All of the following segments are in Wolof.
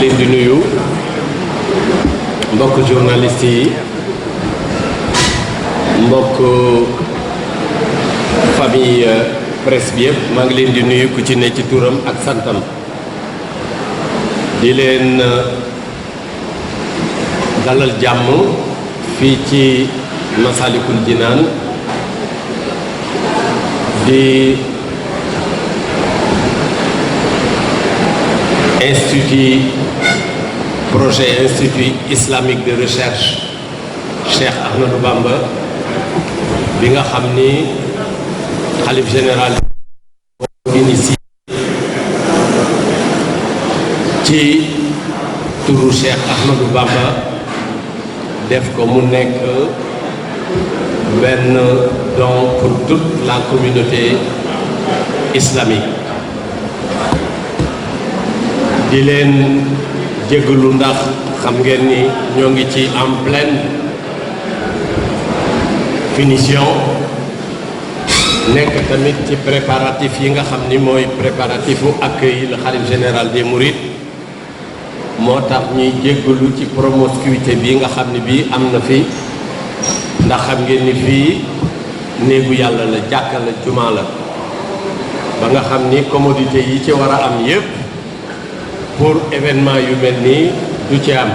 leen di nuyu mbokk journaliste yi mbokk famille presse bi yëpp maa ngi leen di nuyu ku ci ne ci turam ak santam di leen dalal jàmm fii ci Massalikul Jinaan di projet institut islamique de recherche Cheikh Ahmadou Bamba bi nga xam ni xalif général initié ci turu Cheikh Ahmadou Bamba def ko mu nekk benn don pour toute la communauté islamique di leen jégalu ndax xam ngeen ni ñoo ngi ci en pleine finition nekk tamit ci préparatif yi nga xam ni mooy préparatifu accueil le khalife général des mourides moo tax ñuy jégalu ci promiscuité bi nga xam ni bii am na fi ndax xam ngeen ni fii néegu yàlla la jàkka la jumaa la ba nga xam ni commodité yi ci war a am yépp pour événement yu mel nii du ci am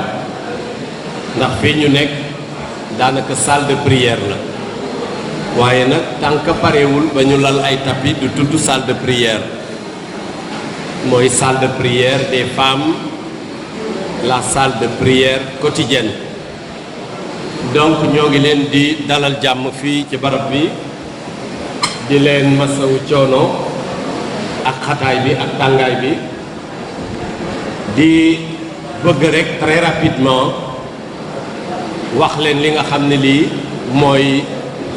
ndax fii ñu nekk daanaka salle de prière la waaye nag tant que parewul ba ñu lal ay tapis du tudd salle de prière mooy salle de prière des femmes la salle de prière quotidienne donc ñoo ngi leen di dalal jàmm fii ci barab bi di leen masawu coono ak xataay bi ak tàngaay bi di bëgg rek très rapidement wax leen li nga xam ne lii mooy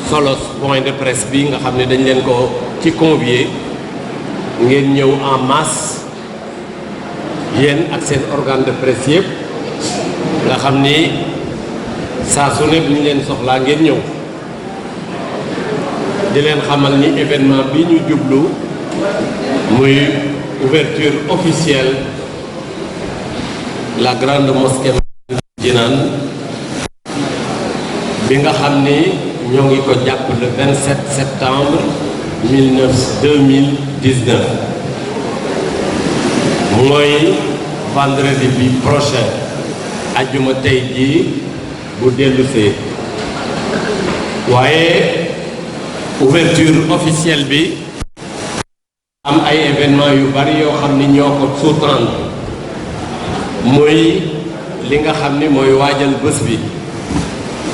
solo point de presse bi nga xam ne dañ leen ko ci convier ngeen ñëw en masse yéen ak seen organe de presse yëpp nga xam ni saa su ne bu ñu leen soxlaa ngeen ñëw di leen xamal ni événement bi ñu jublu muy ouverture officielle la grande mosquée Jinaan bi nga xam ni ñoo ngi ko jàpp le 27 septembre 2019 mooy vendredi bi prochain ajjuma tey jii bu dellusee waaye ouverture officielle bi am ay événement yu bari yoo xam ni ñoo ko sous-tendre mooy li nga xam ni mooy waajal bés bi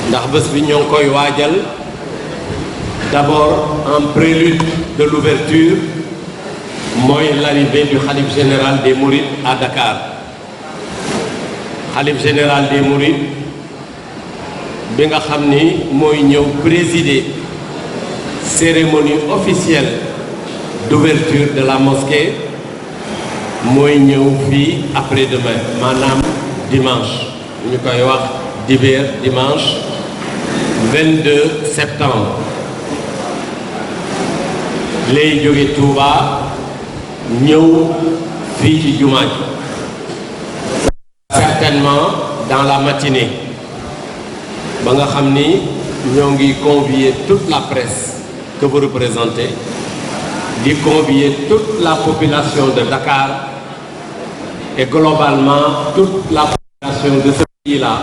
ndax bés bi ñoo ngi koy waajal d'abord en prélude de l'ouverture mooy l'arrivée du khalife général des mourides à Dakar khalife général des mourides bi nga xam ni mooy ñëw présider cérémonie officielle d'ouverture de la mosquée mooy ñëw fii après-demain maanaam dimanche ñu koy wax dibéer dimanche 22 septembre lay jóge Touba ñëw fii ci jumaa ji certainement dans la matinée ba nga xam ni ñoo ngi convier toute la presse que vous représentez di convier toute la population de Dakar et globalement toute la population de ce pays-là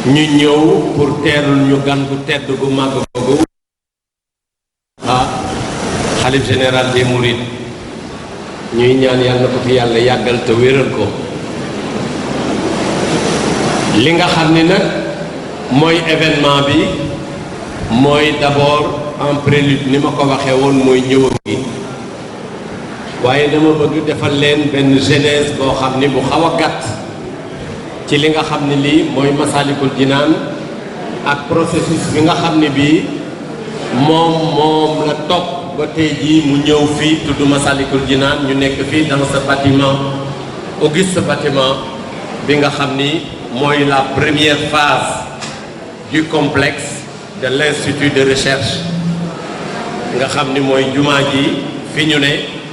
ñu ñëw pour teerul ñu gan gu tedd gu màgg googu ah xalif général des mourides ñuy ñaan yàlla na ko fi yàlla yàggal te wéral ko li nga xam ni nag mooy événement bi mooy d'abord en prélude ni ma ko waxee woon mooy ñëwam gi waaye dama bëgg defal leen benn genèse boo xam ni bu xaw a gàtt ci li nga xam ne lii mooy Massalikul Jinaan ak processus bi nga xam ne bii moom la topp ba tey jii mu ñëw fii tudd Massalikul Jinaan ñu nekk fii dans ce bâtiment auguste bâtiment bi nga xam ni mooy la première phase du complexe de l'institut de recherche nga xam ni mooy jumaa ji fi ñu ne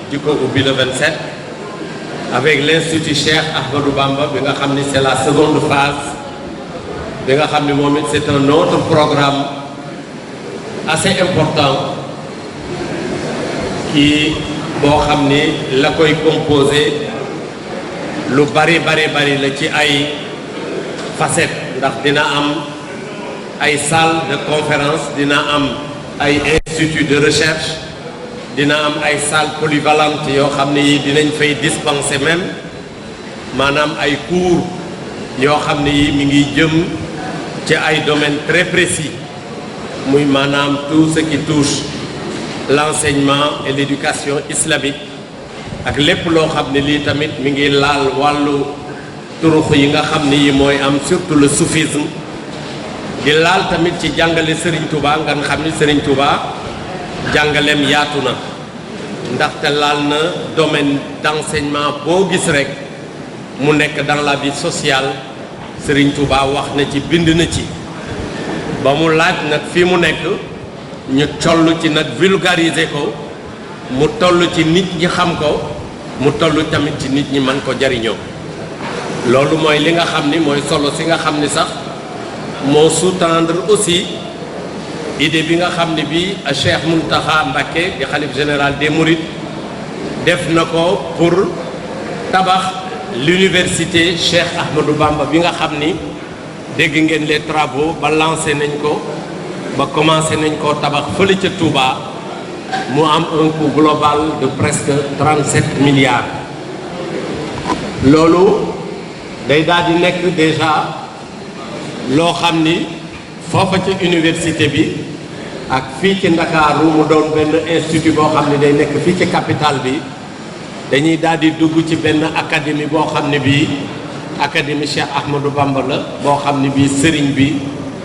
di ko ubbi le 27 avec l'Institut Cheikh Ahmadou Bamba bi nga xam ni c'est la seconde phase bi nga xam ni moom it c'est un autre programme assez important qui boo xam ni la koy composé lu bari la ci ay facettes ndax dina am ay salle de conférence dina am ay institut de recherche dina am ay salle polyvalente yoo xam ne yi dinañ fay dispenser même maanaam ay cours yoo xam ne yi mi ngi jëm ci ay domaines très précis muy maanaam tout ce qui touche l'enseignement et l'éducation islamique ak lépp loo xam ne lii tamit mi ngi laal wàllu turux yi nga xam ne yi mooy am surtout le soufisme di laal tamit ci jàngale Serigne Touba nga xam ni Serigne Touba jàngaleem yaatu na ndaxte laal na domaine d'enseignement boo gis rek mu nekk dans la vie sociale Serigne Touba wax na ci bind na ci ba mu laaj nag fii mu nekk ñu toll ci nag vulgariser ko mu toll ci nit ñi xam ko mu toll tamit ci nit ñi mën ko jariñoo loolu mooy li nga xam ni mooy solo si nga xam ni sax moo sous-tendre aussi idée bi nga xam ne bi Cheikh Mountakha Mbacké di xalif général des Mourides def na ko pour tabax l'université Cheikh Ahmadou Bamba bi nga xam ni dégg ngeen les travaux ba lancé nañ ko ba commencé nañ koo tabax fële ca Touba mu am un coût global de presque 37 milliards loolu day daal di nekk déjà loo xam ni foofa ca université bi ak fii ci Ndakaaru mu doon benn institut boo xam ne day nekk fii ci capitale bi dañuy daal di dugg ci benn académie boo xam ne bii académie Cheikh Ahmadou Bamba la boo xam ne bii sëriñ bi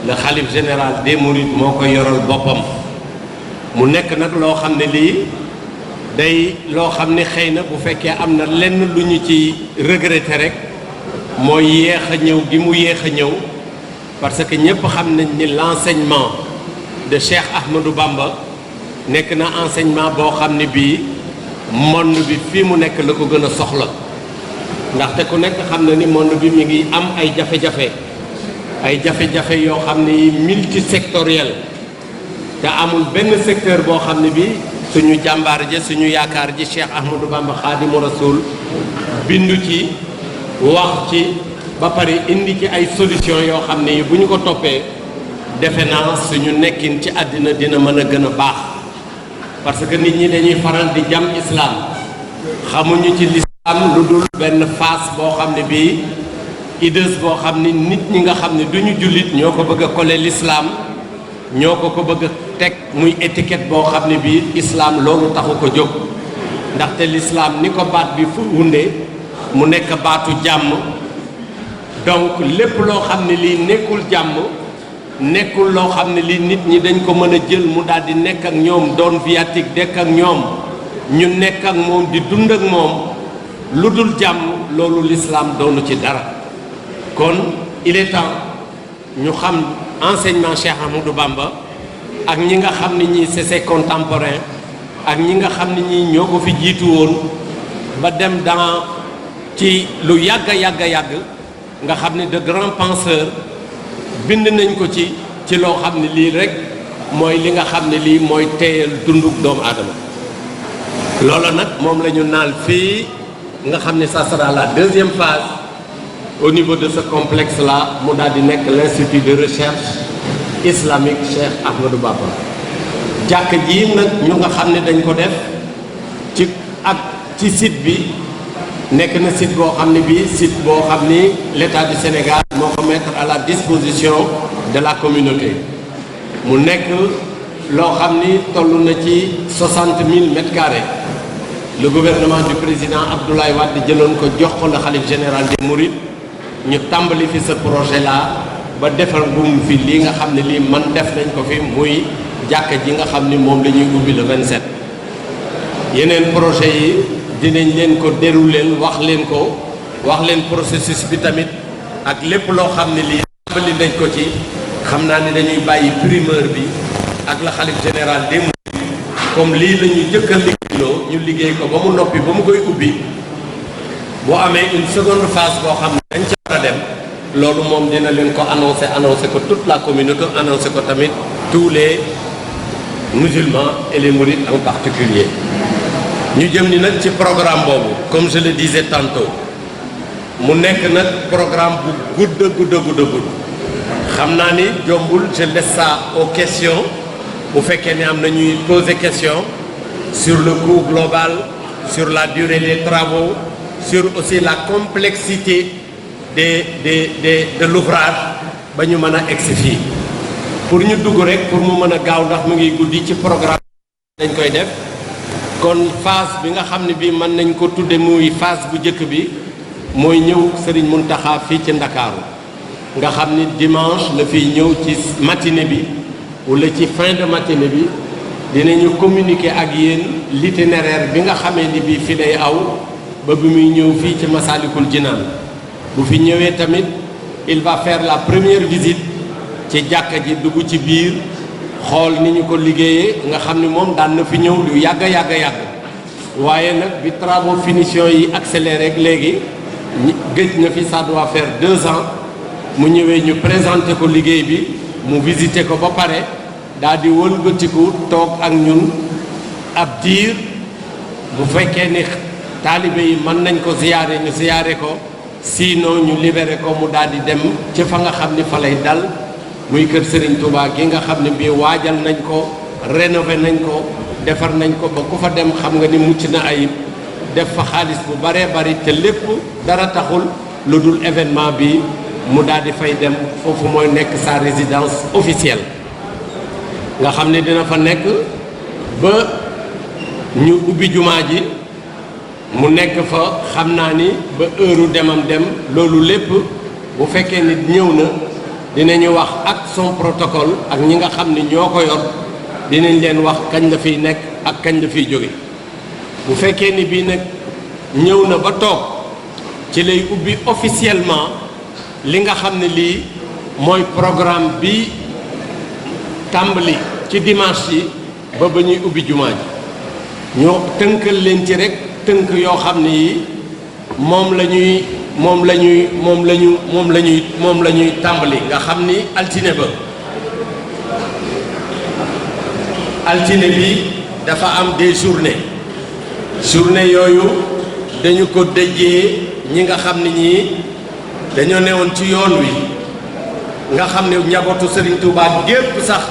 le xalif général des Mourides moo ko yoral boppam mu nekk nag loo xam ne lii day loo xam ne xëy na bu fekkee am na lenn lu ñu ci regretter rek mooy yéex a ñëw gi mu yéex a ñëw parce que ñëpp xam nañ ni l'enseignement de Cheikh Ahmadou Bamba nekk na enseignement boo xam ne bii monde bi fii mu nekk la ko gën a soxla ndaxte ku nekk xam na ni monde bi mi ngi am ay jafe-jafe yoo xam ne multisectoriel te amul benn secteur boo xam ne bi suñu jàmbaar ji suñu yaakaar ji Cheikh Ahmadou Bamba Khadimu Rasoul bindu ci wax ci ba pare indi ci ay solution yoo xam ne yi bu ñu ko toppee defe naa suñu nekkin ci àddina dina mën a gën a baax parce que nit ñi dañuy faral di jam islam xamuñu ci l'islam lu dul benn face boo xam ne bii hideuse boo xam ne nit ñi nga xam ne duñu jullit ñoo ko bëgg a coller l'islam ñoo ko bëgg a teg muy étiquette boo xam ne bii islam loolu taxu ko jóg ndaxte l'islam ni ko baat bi fu wundee mu nekk baatu jàmm donc lépp loo xam ne lii nekkul jàmm nekkul loo xam ne lii nit ñi dañ ko mën a jël mu daal di nekk ak ñoom doon viatique dekk ak ñoom ñu nekk ak moom di dund ak moom lu dul jàmm loolu l'islam doonu ci dara kon il est temps ñu xam enseignement Cheikh Ahmadou Bamba ak ñi nga xam ne ñii c'est ses contemporains ak ñi nga xam ne ñii ñoo ko fi jiitu woon ba dem dans ci lu yàgg nga xam ne de grands penseurs bind nañ ko ci loo xam ne lii rek mooy li nga xam ne lii mooy teeyal dunduk doomu aadama loolu nag moom la ñu naal fii nga xam ne ça sera la deuxième phase au niveau de ce complexe là mu daal di nekk l'institut de recherche islamique Cheikh Ahmadou Bamba jàkk ji nag ñu nga xam ne dañ ko def ci site bi nekk na site boo xam ne bii site boo xam ni l'État du Sénégal moo ko mettre à la disposition de la communauté mu nekk loo xam ni toll na ci 60 000 mètres carrés le gouvernement du président Abdoulaye Wade jëloon ko jox ko le khalife général des Mourides ñu tàmbali fi ce projet là ba defal gum fi lii nga xam ne lii man def nañ ko fi muy jàkka ji nga xam ni moom la ñuy ubbi le 27 yeneen projet yi dinañ leen ko dérouler wax leen processus bi tamit ak lépp loo xam ne lii tàmbali nañ ko ci xam naa ni dañuy bàyyi primeur bi ak la khalife général des Mourides comme lii la ñu jëkk a liggéeyloo ñu liggéey ko ba mu noppi ba mu koy ubbi bu amee une seconde phase boo xam ne dañ ci war a dem loolu moom dina leen ko annoncé ko toute la communauté, annoncé ko tamit tous les musulmans et les mourides en particulier ñu jëm ni nag ci programme boobu comme je le disais tantôt mu nekk nag programme bu gudd xam naa ni jombul je laisse ça aux questions bu fekkee ne am na ñuy poser question sur le coût global, sur la durée des travaux, sur aussi la complexité de l'ouvrage ba ñu mën a egsi fii pour ñu dugg rek pour mu mën a gaaw ndax mu ngi guddi ci programme dañ koy def kon phase bi nga xam ne bii mën nañ ko tudde muy phase bu njëkk bi mooy ñëw Serigne Mountakha fii ci Ndakaaru nga xam ni dimanche la fiy ñëw ci matinée bi wala ci fin de matinée bi dinañu communiquer ak yéen l'itinéraire bi nga xamee ni bii fi lay aw ba bi muy ñëw fii ci Massalikul Jinaan bu fi ñëwee tamit il va faire la première visite ci jàkka ji dugg ci biir xool ni ñu ko liggéeyee nga xam ni moom daan na fi ñëw lu yàgg waaye nag bi travaux finition yi accéléré rek léegi gëj na fi ça doit faire 2 ans mu ñëwee ñu présenté ko liggéey bi mu visité ko ba pare daal di wëlbatiku toog ak ñun ab diir bu fekkee ni taalibe yi mën nañ ko ziyaare ñu ziyaare ko sinon ñu libéré ko mu daal di dem ci fa nga xam ni fa lay dal muy kër Serigne Touba gi nga xam ne bii waajal nañ ko rénové nañ ko defar nañ ko ba ku fa dem xam nga ni mucc na ayib def fa xaalis bu baree bari te lépp dara taxul lu dul événement bi mu daal di fay dem foofu mooy nekk sa résidence officielle nga xam ne dina fa nekk ba ñu ubbi jumaa ji mu nekk fa xam naa ni ba heure demam dem loolu lépp bu fekkee ni ñëw na dinañu wax ak son protocole ak ñi nga xam ni ñoo ko yor dinañ leen wax kañ la fiy nekk ak kañ la fiy jóge bu fekkee ni bii nag ñëw na ba toog ci lay ubbi officiellement li nga xam ne lii mooy programme bi tàmbali ci dimanche yi ba ñuy ubbi jumaa ji ñoo tënkal leen ci rek tënk yoo xam ne yi moom la ñuy tàmbali nga xam ni altine bi dafa am des journées yooyu dañu ko dëjee ñi nga xam ne ñii dañoo newoon ci yoon wi nga xam ne njabootu Serigne Touba gépp sax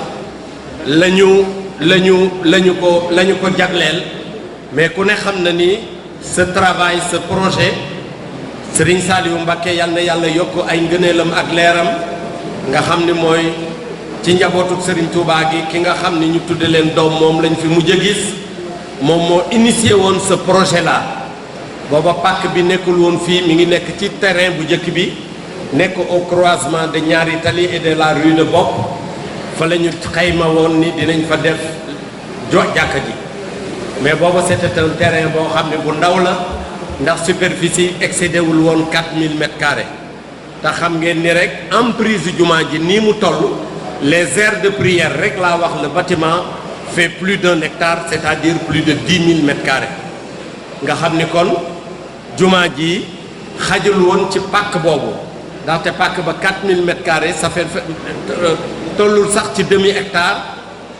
lañu ko jagleel mais ku ne xam na ni ce travail ce projet Serigne Saliou Mbacké yal na yàlla yokk ay ngëneelam ak leeram nga xam ni mooy ci njabootu Serigne Touba gi ki nga xam ni ñu tudde leen doom moom lañ fi mujj a gis moom moo initié woon ce projet là booba pàkk bi nekkul woon fii mi ngi nekk ci terrain bu njëkk bi nekk au croisement de ñaari tali et de la rue de Bopp fa la ñu xayma woon ni dinañ fa def jàkka ji mais booba c'était un terrain boo xam ne bu ndaw la ndax superficie excédé wul woon 4000 mètres carrés te xam ngeen ni rek emprise jumaa ji nii mu toll les aires de prière rek laa wax le bâtiment fait plus d'1 hectare c'est-à-dire plus de 10 000 mètres carrés nga xam ni kon jumaa ji xajul woon ci pàkk boobu ndaxte pàkk ba 4000 mètres carrés ça fait tollul sax ci demi hectare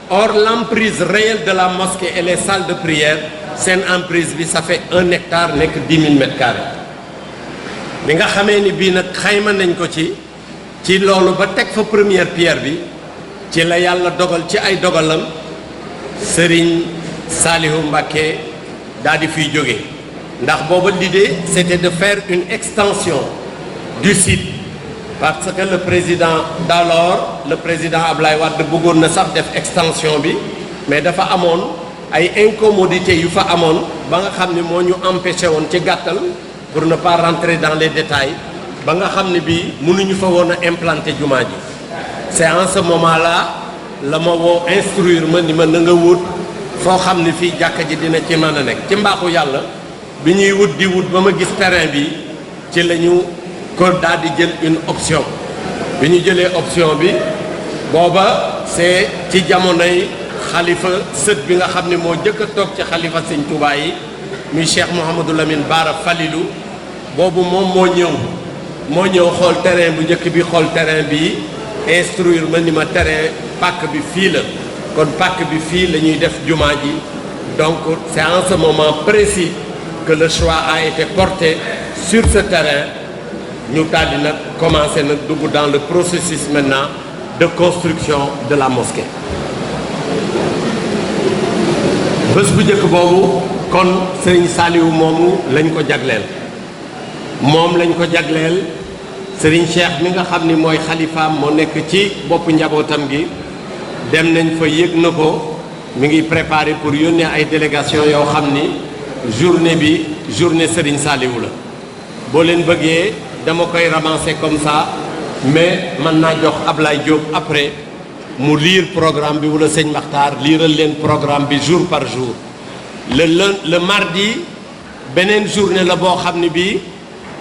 or l'emprise réelle de la mosquée et les salles de prière seen emprise bi ça fait 1 hectare nekk 10 000 mètres carrés bi nga xamee ni bii nag xayma nañ ko ci loolu ba teg fa première pierre bi ci la yàlla dogal ci ay dogalam Serigne Saliou Mbacké daal di fiy jóge ndax booba l'idée c'était de faire une extension du site parce que le président d'alors le président Ablaye Wade bëggoon na sax def extension bi mais dafa amoon ay incommodités yu fa amoon ba nga xam ne moo ñu empêché woon ci gàttal pour ne pas rentrer dans les détails ba nga xam ne bii mënuñu fa woon a implanter jumaa ji c'est en ce moment-là la ma woo instruire ma ni ma na nga wut foo xam ne fii jàkka ji dina ci mën a nekk ci mbaaxu yàlla bi ñuy wut di wut ba ma gis terrain bi ci la ñu ko daal di jël une option bi ñu jëlee option bi booba c'est ci jamonoy xalifa sët bi nga xam ne moo jëkk a toog ci xalifa Sëñ Touba yi muy Cheikh Mouhamadou Lamine Bara Falilou boobu moom moo ñëw xool terrain bu njëkk bi xool terrain bi instruire ma ni ma terrain pàkk bi fii la kon pàkk bi fii la ñuy def jumaa ji donc c'est en ce moment précis que le choix a été porté sur ce terrain ñu daldi nag commencer nag dugg dans le processus maintenant de construction de la mosquée bés bu njëkk boobu kon Serigne Saliou moomu lañ ko jagleel moom lañ ko jagleel Serigne Cheikh mi nga xam ni mooy xalifaam moo nekk ci boppu njabootam gi dem nañ fa yëg na ko mi ngi préparé pour yónnee ay délégation yoo xam ni journée bi journée Serigne Saliou la boo leen bëggee dama koy ramasser comme ça mais mën naa jox Ablaye Diop après mu lire programme bi wala sëñ Makhtar liiral leen programme bi jour par jour le mardi beneen journée la boo xam ne bii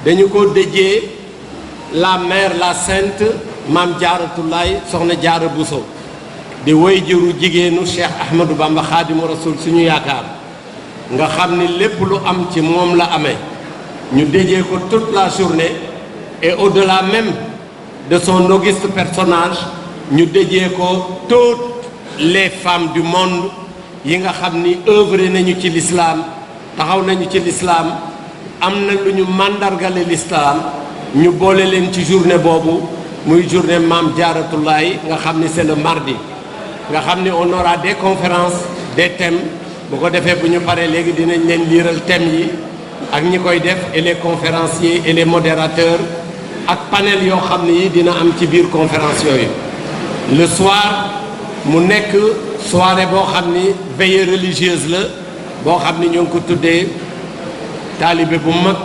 dañu ko déjee la mère la sainte Maam Jaaratulaay Soxna Jaara Buso di woy jëru jigéenu Cheikh Ahmadou Bamba Xaadimu Rasul suñu yaakaar nga xam ni lépp lu am ci moom la amee ñu déjee ko toute la journée et au-delà même de son auguste personnage ñu déjee ko toutes les femmes du monde yi nga xam ni œuvré nañu ci l'islam taxaw nañu ci l'islam am na lu ñu màndargale l'islam ñu boole leen ci journée boobu muy journée Maam Jaaratulaay nga xam ni c'est le mardi nga xam ni on aura des conférences des thèmes bu ko defee bu ñu paree léegi dinañ leen liiral thèmes yi ak ñi koy def et les conférenciers et les modérateurs ak panel yoo xam ne yi dina am ci biir conférence yooyu le soir mu nekk soirée boo xam ni veillée religieuse la boo xam ni ñoo ngi ko tuddee taalibe bu mag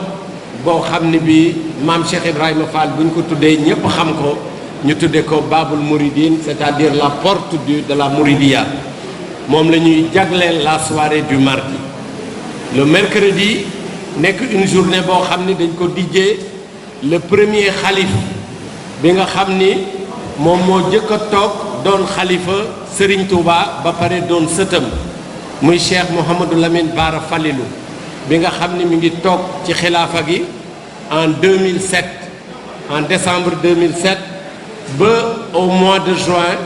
boo xam ni bi maam Cheikh Ibrahima Fall bu ñu ko tuddee ñëpp xam ko ñu tuddee ko Babul Mouridine c'est-à-dire la porte de la Mouridia moom la ñuy jagleel la soirée du mardi le mercredi nekk une journée boo xam ni dañ ko dijjee le premier xalif bi nga xam ni moom moo jëkk a toog doon xalifa Serigne Touba ba pare doon sëtam muy Cheikh Mouhamadou Lamine Bara Falilou bi nga xam ni mi ngi toog ci xilaafa gi en 2007 en décembre 2007 ba au mois de juin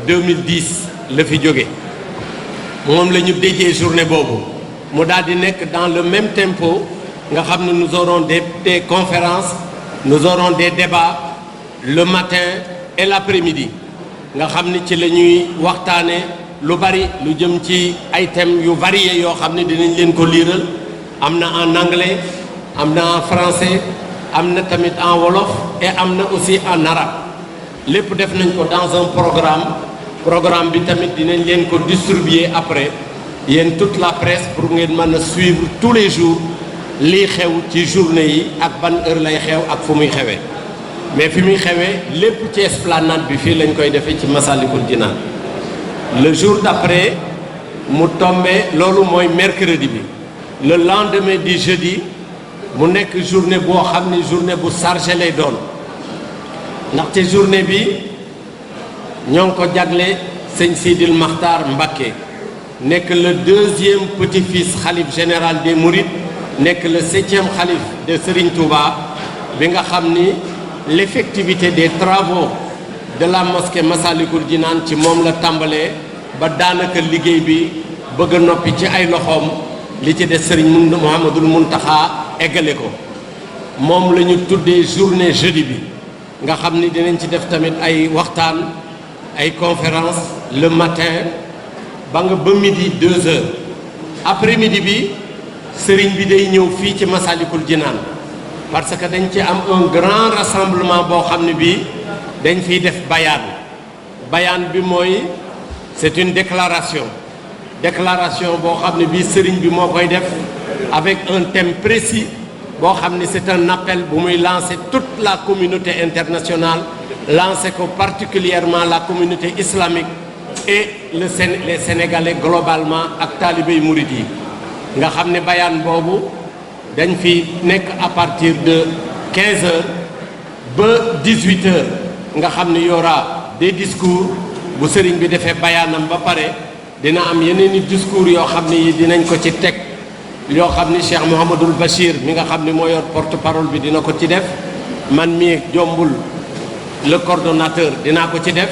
2010 la fi jóge moom la ñu déjee journée boobu mu daal di nekk dans le même tempo nga xam ne nous aurons des conférences nous aurons des débats le matin et l'après-midi nga xam ni ci la ñuy waxtaane lu bari lu jëm ci ay thèmes yu variés yoo xam ne dinañ leen ko liiral am na en anglais am na en français am na tamit en wolof et am na aussi en arabe lépp def nañ ko dans un programme bi tamit dinañ leen ko distribuer après yéen toute la presse pour ngeen mën a suivre tous les jours lii xew ci journée yi ak ban heure lay xew ak fu muy xewee mais fi muy xewee lépp ci esplanade bi fii lañ koy defee ci Massalikul Jinaan le jour d'après mu tombé loolu mooy mercredi bi le lendemain du jeudi mu nekk journée boo xam ne journée bu chargé lay doon ndaxte journée bi ñoo ngi ko jagle sëñ Sidil Makhtar Mbacké nekk le deuxième petit-fils xalif général des Mourides nekk le 7e xalif de Serigne Touba bi nga xam ni l'effectivité des travaux de la mosquée Massalikul Jinaan ci moom la tàmbalee ba daanaka liggéey bi bëgg a noppi ci ay loxoom li ci des Serigne Mouhamadoul Mountakha eggale ko moom la ñu tuddee journée jeudi bi nga xam ni dinañ ci def tamit ay waxtaan ay conférence le matin ba nga ba midi 2 heures après midi bi Serigne bi day ñëw fii ci Massalikul Jinaan parce que dañ ci am un grand rassemblement boo xam ne bii dañ fiy def bayaan bi mooy c'est une déclaration boo xam ne bii sëriñ bi moo koy def avec un thème précis boo xam ne c'est un appel bu muy lancer toute la communauté internationale lancer ko particulièrement la communauté islamique et les Sénégalais globalement ak taalibey murid yi nga xam ne bayaan boobu dañ fi nekk à partir de 15 heures ba 18 heures nga xam ne y aura des discours bu sëriñ bi defee bayaanam ba pare dina am yeneen i discours yoo xam ne yi dinañ ko ci teg yoo xam ni Cheikh Mouhamadoul Bachir mi nga xam ni moo yor porte-parole bi dina ko ci def man mii jombul le coordonnateur dinaa ko ci def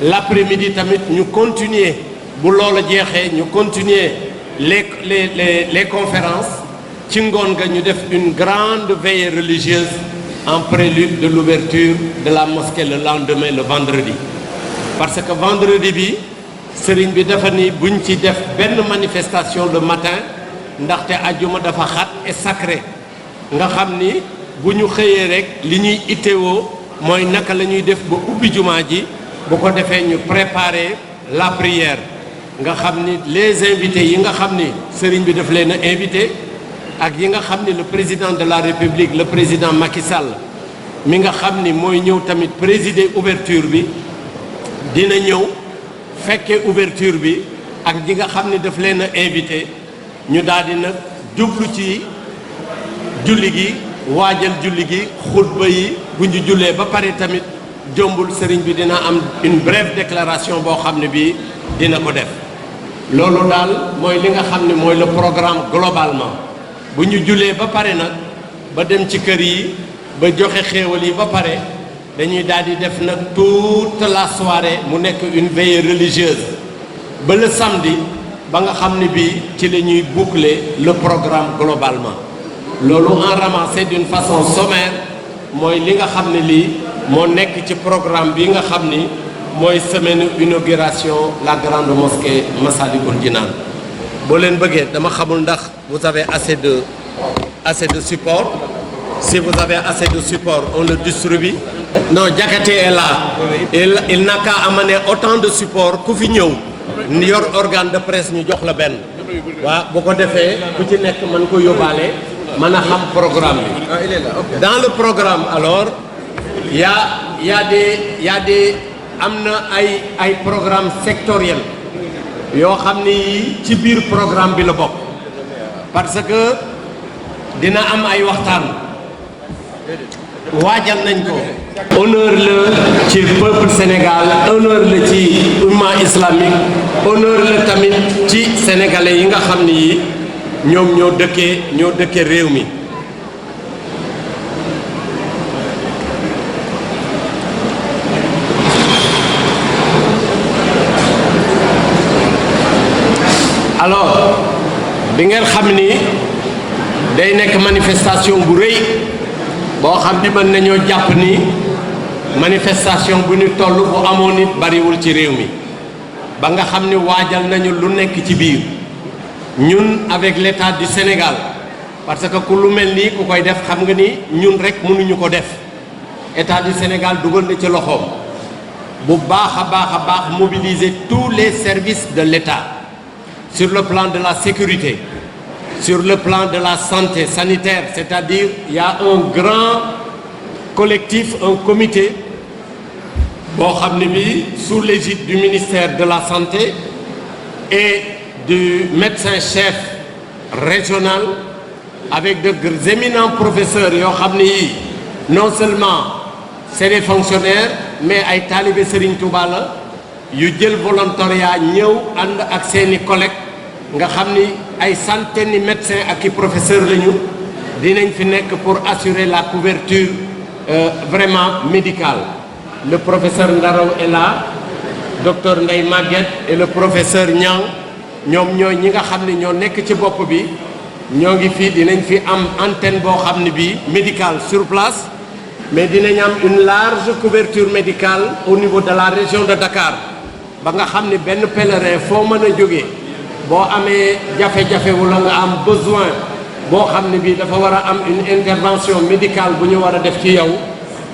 l'après-midi tamit ñu continuer bu loola jeexee ñu continuer les conférences ci ngoon nga ñu def une grande veillée religieuse en prélude de l'ouverture de la mosquée le lendemain le vendredi parce que vendredi bi sëriñ bi dafa ni buñ ci def benn manifestation le matin ndaxte ajjuma dafa xat et sacré nga xam ni bu ñu xëyee rek li ñuy itteewoo mooy naka la ñuy def ba ubbi jumaa ji bu ko defee ñu préparer la prière nga xam ni les invités yi nga xam ni sëriñ bi daf leen a invité ak yi nga xam ni le président de la république le président Macky Sall mi nga xam ni mooy ñëw tamit présider ouverture bi dina ñëw fekkee ouverture bi ak ñi nga xam ni daf leen a invité ñu daal di nag jublu ci julli gi waajal julli gi xutba yi bu ñu jullee ba pare tamit jombul sëriñ bi dina am une brève déclaration boo xam ne bii dina ko def loolu daal mooy li nga xam ne mooy le programme globalement bu ñu jullee ba pare nag ba dem ci kër yi ba joxe xéewal yi ba pare dañuy daal di def nag toute la soirée mu nekk une veillée religieuse ba le samedi ba nga xam ne bii ci la ñuy boucler le programme globalement loolu en ramassé d'une façon sommaire mooy li nga xam ne lii moo nekk ci programme bi nga xam ni mooy semaine inauguration la grande mosquée Massalikul Jinaan boo leen bëggee dama xamul ndax vous avez assez de support si vous avez assez de support on le distribue. Non, Diakhaté est là il n'a qu'à amener autant de support ku fi ñëw yor organe de presse ñu jox la benn waaw bu ko defee ku ci nekk mën ko yóbbaale mën a xam programme bi. Dans le programme alors y a des am na ay programme sectoriel yoo xam ni ci biir programme bi la bokk parce que dina am ay waxtaan waajal nañ ko. honneur la ci peuple Sénégal honneur la ci umma islamique honneur la tamit ci sénégalais yi nga xam ni yi ñoom ñoo dëkkee réew mi. alors bi ngeen xam ni day nekk manifestation bu rëy boo xam ni mën nañoo jàpp ni manifestation bu ñu toll bu amoon nit bariwul ci réew mi ba nga xam ni waajal nañu lu nekk ci biir ñun avec l'État du Sénégal parce que ku lu mel nii ku koy def xam nga ni ñun rek mënuñu ko def État du Sénégal dugal na ci loxoom bu baax a baax mobiliser tous les services de l'État sur le plan de la sécurité sur le plan de la santé sanitaire c'est-à-dire il y a un grand collectif un comité boo xam ne bi sous l'égide du ministère de la santé et du médecin-chef régional avec de éminents professeurs yoo xam ne yi non seulement c'est des fonctionnaires mais ay talibé Serigne Touba la yu jël volontariat ñëw ànd ak seeni collègues nga xam ni ay centaines de médecins ak i professeurs lañu dinañ fi nekk pour assurer la couverture vraiment médicale. Le professeur Ndaraw est là, docteur Ndeye Maguette et le professeur Niang ñoom ñooy ñi nga xam ne ñoo nekk ci bopp bi ñoo ngi fii dinañ fi am antenne boo xam ne bii médicale sur place mais dinañ am une large couverture médicale au niveau de la région de Dakar ba nga xam ne benn pèlerin foo mën a jógee boo amee jafe-jafe wala nga am besoin boo xam ne bii dafa war a am une intervention médicale bu ñu war a def ci yow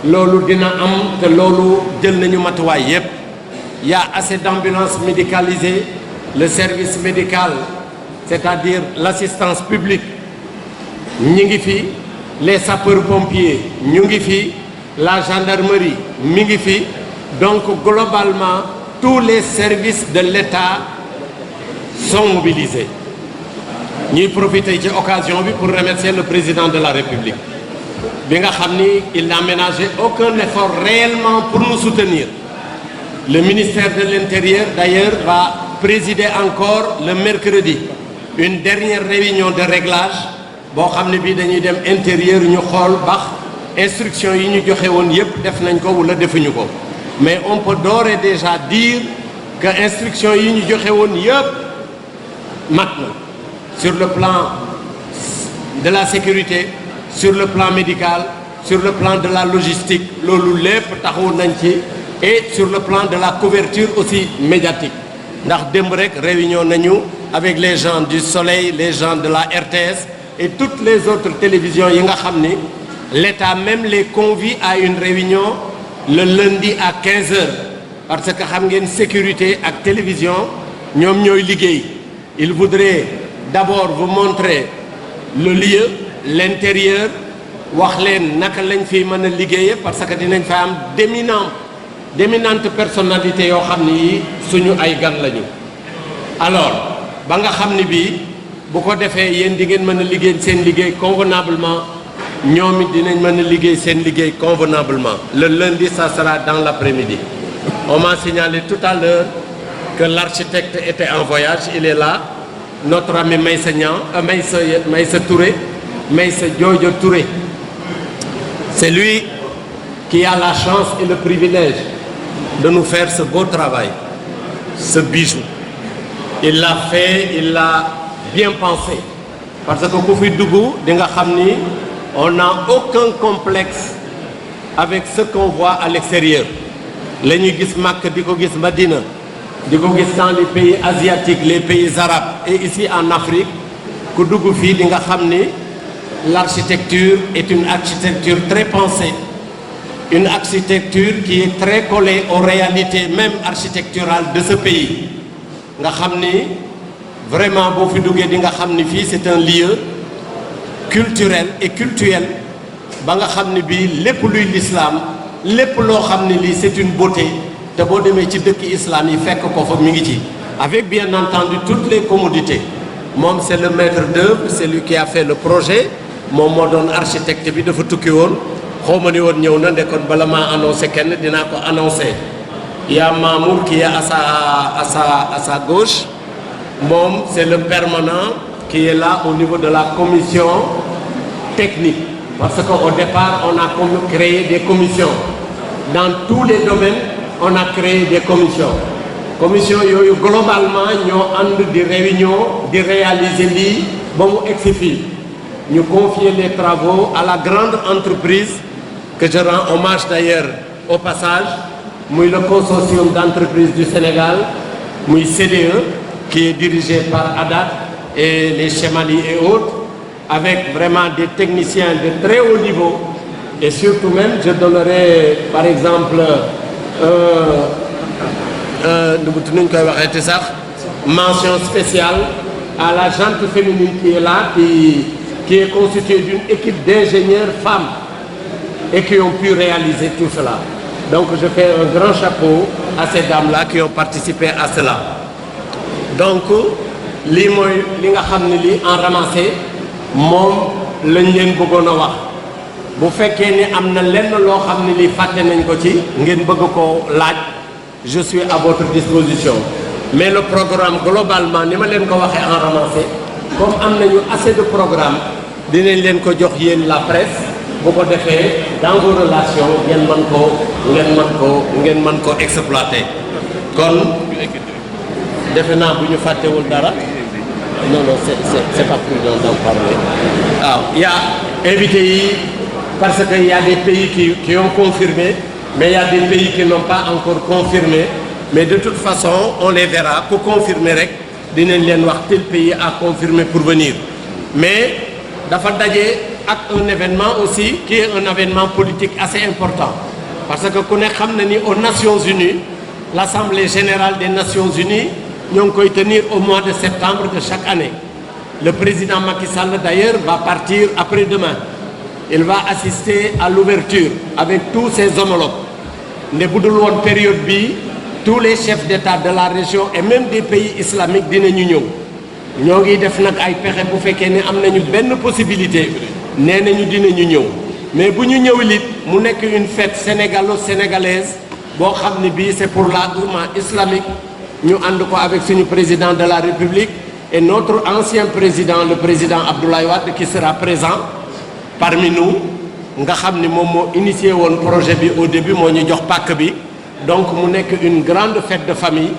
loolu dina am te loolu jël nañu matuwaay yépp y a assez d'ambulances médicalisées le service médical c'est-à-dire l'assistance publique ñi ngi fi les sapeurs-pompiers ñu ngi fi la gendarmerie mi ngi fi donc globalement tous les services de l'État sont mobilisés ñuy profiter ci occasion bi pour remercier le président de la République bi nga xam ni il n'a ménagé aucun effort réellement pour nous soutenir. Le ministère de l'Intérieur d'ailleurs va présider encore le mercredi une dernière réunion de réglage boo xam ne bii dañuy dem intérieur ñu xool bax instruction yi ñu joxe woon yépp def nañ ko wala defuñu ko mais on peut d'ores et déjà dire que instruction yi ñu joxe woon yépp mat na sur le plan de la sécurité sur le plan médical sur le plan de la logistique loolu lépp taxawu nañ ci et sur le plan de la couverture aussi médiatique ndax démb rek réunion nañu avec les gens du Soleil les gens de la RTS et toutes les autres télévisions yi nga xam ni l'État même les convie à une réunion le lundi à 15 heures parce que xam ngeen sécurité ak télévision ñoom ñooy liggéey il voudrait d'abord vous montrer le lieu l'intérieur wax leen naka lañ fi mën a liggéeye parce que dinañ fa am d'éminentes personnalités yoo xam ni suñu ay gan lañu alors ba nga xam ni bii bu ko defee yéen di ngeen mën a liggéey seen liggéey convenablement ñoom it dinañ mën a liggéey seen liggéey convenablement le lundi ça sera dans l'après-midi on m'a signalé tout à l'heure que l'architecte était en voyage il est là notre ami Maïssa Niang Maïssa Touré Maïssa Jojo Touré c'est lui qui a la chance et le privilège de nous faire ce beau travail ce bijou il l'a fait il l'a bien pensé parce que ku fi dugg di nga xam ni on n'a aucun complexe avec ce qu'on voit à l'extérieur la ñuy gis Makka di ko gis Madina di ko gis dans les pays asiatiques les pays arabes et ici en Afrique ku dugg fii di nga xam ni l'architecture est une architecture très pensée une architecture qui est très collée aux réalités même architecturales de ce pays nga xam ni vraiment boo fi duggee di nga xam ni fii c'est un lieu culturel et cultuel ba nga xam ni bii lépp luy l'islam lépp loo xam ni lii c'est une beauté te boo demee ci dëkk islam yi fekk ko fa mi ngi ci avec bien entendu toutes les commodités moom c'est le maître d'œuvre c'est lui qui a fait le projet moom moo doon architecte bi dafa tukki woon xaw ma ni woon ñëw na ndekkoon bala maa annoncé kenn dinaa ko annoncé il y a Mamour qui est à sa gauche moom c'est le permanent qui est là au niveau de la commission technique parce qu'au départ on a créé des commissions dans tous les domaines on a créé des commissions yooyu globalement ñoo ànd di réunion di réaliser lii ba mu egsi fii ñu confier les travaux à la grande entreprise que je rends hommage d'ailleurs au passage muy le consortium d'entreprises du Sénégal muy CDE qui est dirigé par Adat et les Chemali et autres avec vraiment des techniciens de très haut niveau et surtout même je donnerai par exemple nuñ koy waxee te sax mention spéciale à la gente féminine qui est là qui est constituée d'une équipe d'ingénieurs femmes et qui ont pu réaliser tout cela donc je fais un grand chapeau à ces dames-là qui ont participé à cela donc lii mooy li nga xam ne lii en ramassé moom lañ leen bëggoon a wax bu fekkee ni am na lenn loo xam ne lii fàtte nañ ko ci ngeen bëgg ko laaj je suis à votre disposition mais le programme globalement ni ma leen ko waxee en ramassé comme am nañu assez de programme dinañ leen ko jox yéen la presse bu ko defee dans vos relations ngeen mën ko exploiter kon defe naa bu ñu fàttewul dara non c'est pas prudent d'en parler waaw y a invité yi parce que y a des pays qui ont confirmé mais y a des pays qui n'ont pas encore confirmé mais de toute façon on les verra ku confirmer rek dinañ leen wax tel pays a confirmé pour venir mais dafa daje ak un événement aussi qui est un événement politique assez important parce que ku ne xam na ni aux Nations Unies l'Assemblée générale des Nations Unies ñoo ngi koy tenir au mois de septembre de chaque année le président Macky Sall d'ailleurs va partir après-demain il va assister à l'ouverture avec tous ses homologues ne bu dul woon période bi tous les chefs d'État de la région et même des pays islamiques dinañu ñëw ñoo ngi def nag ay pexe bu fekkee ne am nañu benn possibilité nee nañu dinañu ñëw mais bu ñu ñëwul it mu nekk une fête sénégalo-sénégalaise boo xam ne bii c'est pour la umma islamique ñu ànd ko avec suñu président de la République et notre ancien président, le président Abdoulaye Wade, qui sera présent parmi nous. Nga xam ni moom moo initié woon projet bi au début moo ñu jox pàkk bi donc mu nekk une grande fête de famille.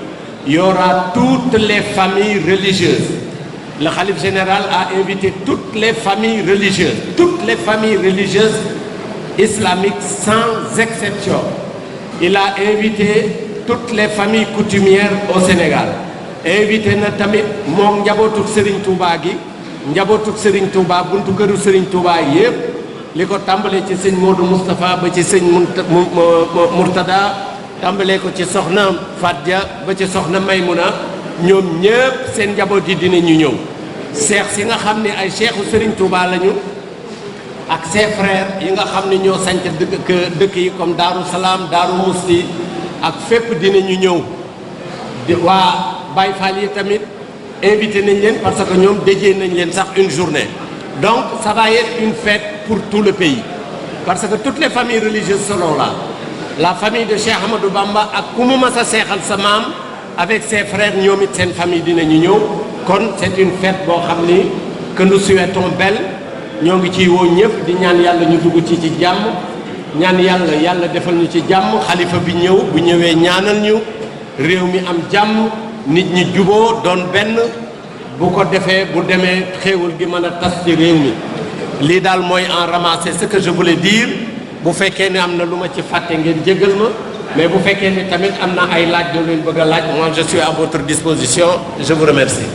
Il y aura toutes les familles religieuses. Le khalife général a invité toutes les familles religieuses islamiques sans exception. Il a invité toutes les familles coutumières au Sénégal. Invité na tamit moom njabootu Serigne Touba gi njabootu Serigne Touba buntu këru Serigne Touba yépp li ko tàmbalee ci sëñ Modou Moustapha ba ci sëñ Mourtada tàmbalee ko ci soxna Fatia ba ci soxna Maymuna ñoom ñépp seen njaboot yi dinañu ñëw seex si nga xam ne ay seexu Serigne Touba lañu ak ses frères yi nga xam ne ñoo sanc dëkk yi comme Daaru Salaam Daaru Musti ak fépp dinañu ñëw di waa Baye Fall yi tamit invité nañ leen parce que ñoom déjee nañ leen sax une journée donc ça va être une fête pour tout le pays parce que toutes les familles religieuses seront là. La famille de Cheikh Ahmadou Bamba ak ku mu mas a seexal sa maam avec ses frères ñoom it seen famille dinañu ñëw kon c'est une fête boo xam ni que nous souhaitons belle ñoo ngi ciy woo ñëpp di ñaan yàlla ñu dugg ci jàmm ñaan yàlla defal ñu ci jàmm xalifa bi ñëw bu ñëwee ñaanal ñu réew mi am jàmm nit ñi juboo doon benn bu ko defee bu demee xéewal gi mën a tas ci réew mi lii daal mooy en ramasser ce que je voulais dire bu fekkee ne am na lu ma ci fàtte ngeen jégal ma mais bu fekkee ne tamit am na ay laaj yoo leen bëgg a laaj moi je suis à votre disposition je vous remercie